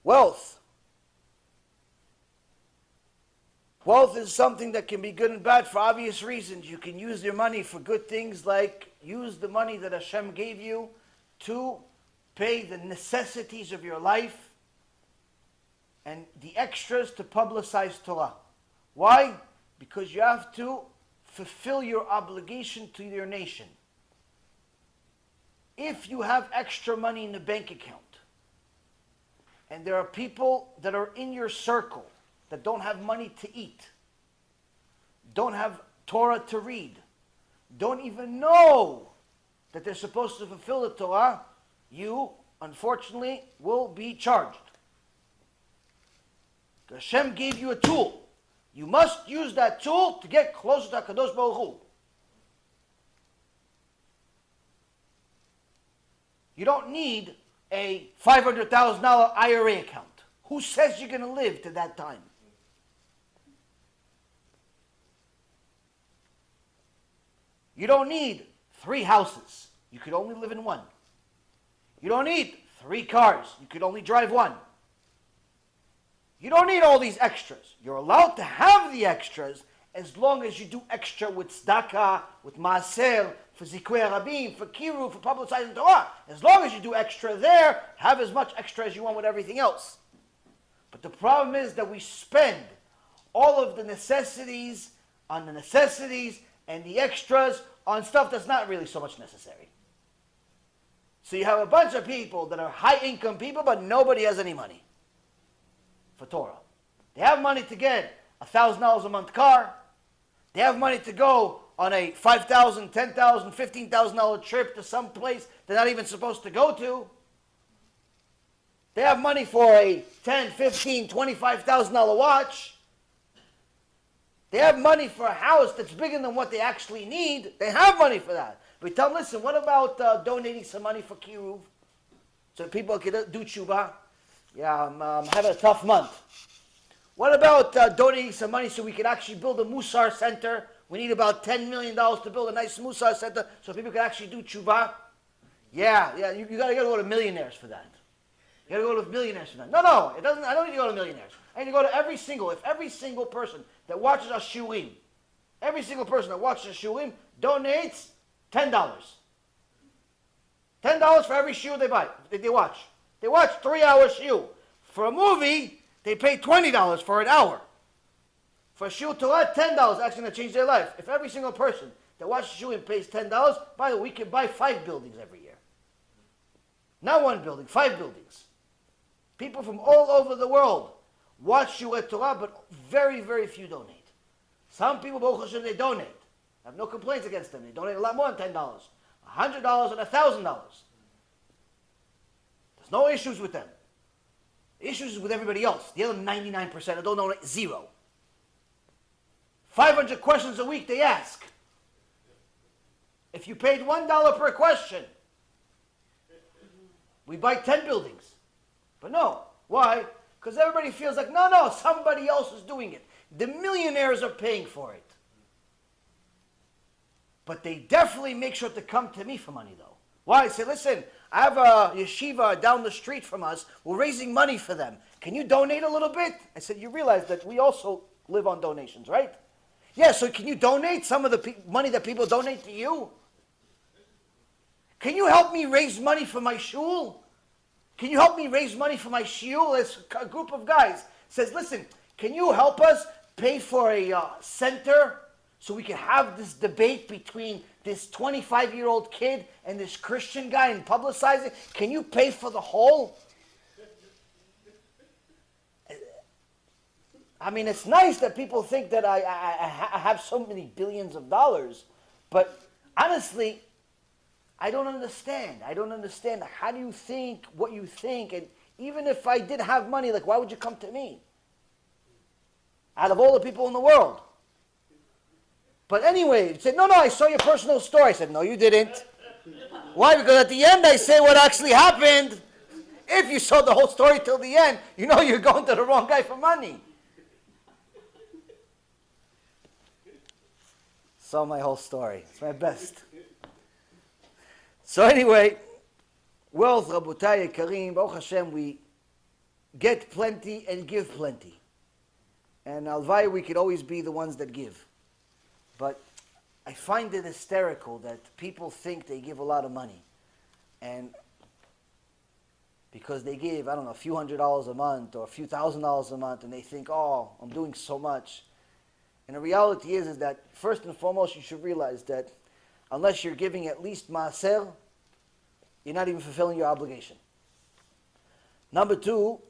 Wealth. Wealth is something that can be good and bad for obvious reasons. You can use your money for good things, like use the money that Hashem gave you to pay the necessities of your life and the extras to publicize Torah. Why? Because you have to fulfill your obligation to your nation. If you have extra money in the bank account, and there are people that are in your circle that don't have money to eat, don't have Torah to read, don't even know that they're supposed to fulfill the Torah, you, unfortunately, will be charged. Hashem gave you a tool. You must use that tool to get closer to HaKadosh Baruch Hu. You don't need a $500,000 IRA account. Who says you're going to live to that time? You don't need 3 houses. You could only live in 1. You don't need 3 cars. You could only drive 1. You don't need all these extras. You're allowed to have the extras as long as you do extra with tzedakah, with maaser, for zikui rabim, for kiru, for publicizing Torah. As long as you do extra there, have as much extra as you want with everything else. But the problem is that we spend all of the necessities on the necessities and the extras on stuff that's not really so much necessary. So you have a bunch of people that are high-income people, but nobody has any money for Torah. They have money to get a $1,000 a month car. They have money to go on a $5,000, $10,000, $15,000 trip to some place they're not even supposed to go to. They have money for a $10,000, $15,000, $25,000 watch. They have money for a house that's bigger than what they actually need. They have money for that. We tell them, listen, what about donating some money for kiruv? So people can do tshuva. Yeah, I'm having a tough month. What about donating some money so we can actually build a Musar center? We need about $10 million to build a nice Musar center so people can actually do tshuva. Yeah, you gotta go to millionaires for that. You gotta go to millionaires for that. No, it doesn't. I don't need to go to millionaires. I need to go to every single person that watches our shiurim, every single person that watches our shiurim donates $10. $10 for every shiur they watch. They watch 3-hour shiur. For a movie, they pay $20 for an hour. For a shiur Torah, $10 actually going to change their life. If every single person that watches shiurim pays $10, by the way, we can buy 5 buildings every year. Not 1 building, 5 buildings. People from all over the world watch shiur Torah, but very, very few donate. Some people, Baruch Hashem, they donate. I have no complaints against them. They donate a lot more than $10. $100 and $1,000. There's no issues with them. The issues is with everybody else. The other 99% don't donate 0. 500 questions a week they ask. If you paid $1 per question, we buy 10 buildings. But no. Why? Because everybody feels like, no, somebody else is doing it. The millionaires are paying for it. But they definitely make sure to come to me for money, though. Why? I say, listen, I have a yeshiva down the street from us. We're raising money for them. Can you donate a little bit? I said, you realize that we also live on donations, right? Yeah, so can you donate some of the money that people donate to you? Can you help me raise money for my shul? Can you help me raise money for my shiur? This a group of guys says, listen, can you help us pay for a center so we can have this debate between this 25-year-old kid and this Christian guy and publicize it? Can you pay for the whole? I mean, it's nice that people think that I have so many billions of dollars, but honestly, I don't understand. I don't understand. How do you think what you think? And even if I did have money, like, why would you come to me? Out of all the people in the world. But anyway, he said, no, I saw your personal story. I said, no, you didn't. Why? Because at the end I say what actually happened. If you saw the whole story till the end, you know you're going to the wrong guy for money. Saw my whole story. It's my best. So anyway, wealth, Rabotai Karim, Baruch Hashem, we get plenty and give plenty. And alvai, we could always be the ones that give. But I find it hysterical that people think they give a lot of money. And because they give, I don't know, a few $100s a month or a few $1,000s a month, and they think, oh, I'm doing so much. And the reality is that first and foremost, you should realize that unless you're giving at least maaser, you're not even fulfilling your obligation. Number two,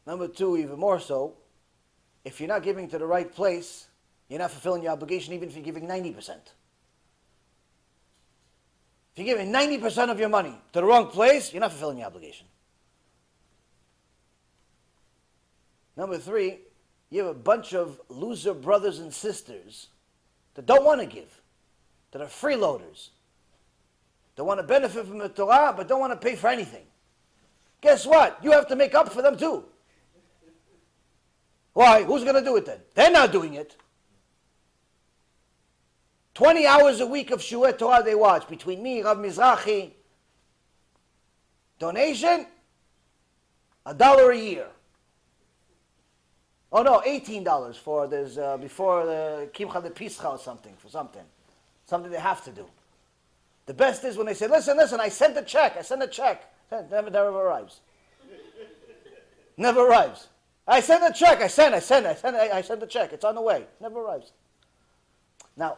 even more so, if you're not giving to the right place, you're not fulfilling your obligation even if you're giving 90%. If you're giving 90% of your money to the wrong place, you're not fulfilling your obligation. Number three, you have a bunch of loser brothers and sisters that don't want to give, that are freeloaders, that want to benefit from the Torah but don't want to pay for anything. Guess what? You have to make up for them too. Why? Who's going to do it then? They're not doing it. 20 hours a week of shiur Torah they watch. Between me, Rav Mizrahi, donation, $1 a year. Oh no, $18 for there's before the Kimcha de Pischa or something, for something. Something they have to do. The best is when they say, listen, I sent a check. Never arrives. Never arrives. I sent a check. I sent a check. It's on the way. Never arrives. Now,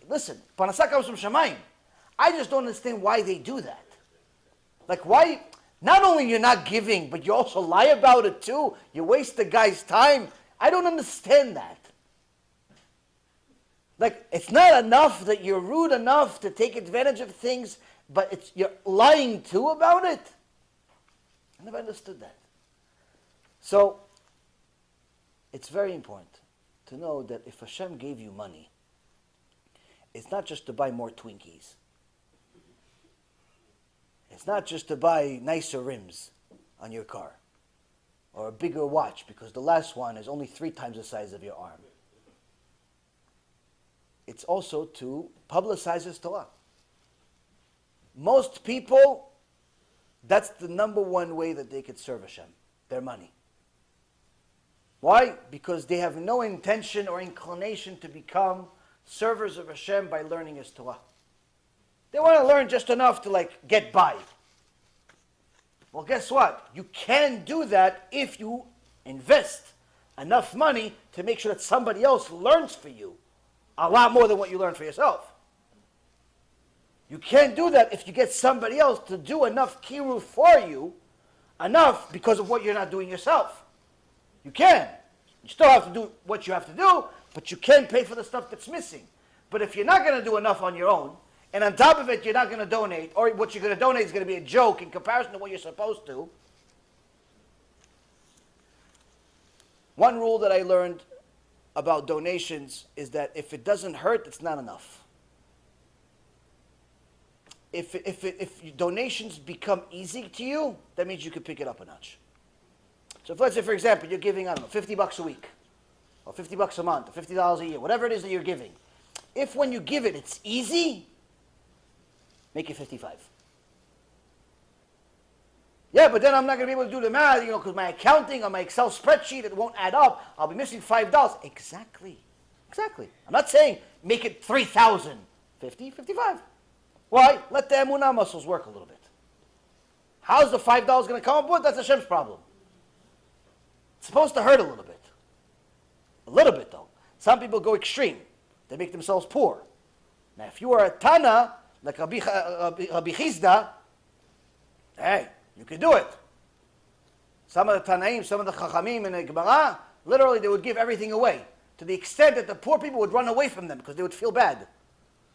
listen, Parnassah comes from Shamayim. I just don't understand why they do that. Like, why, not only you're not giving, but you also lie about it too. You waste the guy's time. I don't understand that. Like, it's not enough that you're rude enough to take advantage of things, but you're lying too about it. I never understood that. So, it's very important to know that if Hashem gave you money, it's not just to buy more Twinkies. It's not just to buy nicer rims on your car or a bigger watch because the last one is only 3 times the size of your arm. It's also to publicize His Torah. Most people, that's the number one way that they could serve Hashem, their money. Why? Because they have no intention or inclination to become servers of Hashem by learning His Torah. They want to learn just enough to get by. Well, guess what? You can do that if you invest enough money to make sure that somebody else learns for you a lot more than what you learn for yourself. You can't do that if you get somebody else to do enough kiruv for you, enough because of what you're not doing yourself. You can. You still have to do what you have to do, but you can pay for the stuff that's missing. But if you're not going to do enough on your own, and on top of it you're not going to donate, or what you're going to donate is going to be a joke in comparison to what you're supposed to. One rule that I learned about donations is that if it doesn't hurt, it's not enough. If donations become easy to you, that means you can pick it up a notch. So if, let's say, for example, you're giving, I don't know, $50 a week, or $50 a month, or $50 a year, whatever it is that you're giving. If when you give it, it's easy, make it 55. Yeah, but then I'm not going to be able to do the math, because my accounting on my Excel spreadsheet, it won't add up. I'll be missing $5. Exactly. I'm not saying make it 3,000. 50, 55. Why? Let the emunah muscles work a little bit. How's the $5 going to come up with? That's Hashem's problem. It's supposed to hurt a little bit. A little bit, though. Some people go extreme. They make themselves poor. Now, if you are a Tana, like Rabbi Chizda, hey, you can do it. Some of the Tanaim, some of the Chachamim in the Gemara, literally they would give everything away, to the extent that the poor people would run away from them because they would feel bad.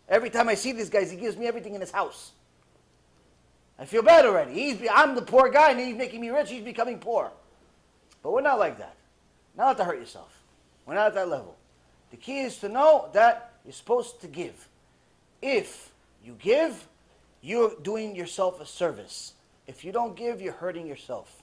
Every time I see these guys, he gives me everything in his house. I feel bad already. I'm the poor guy, and he's making me rich, he's becoming poor. But we're not like that. Not to hurt yourself. We're not at that level. The key is to know that you're supposed to give. If you give, you're doing yourself a service. If you don't give, you're hurting yourself.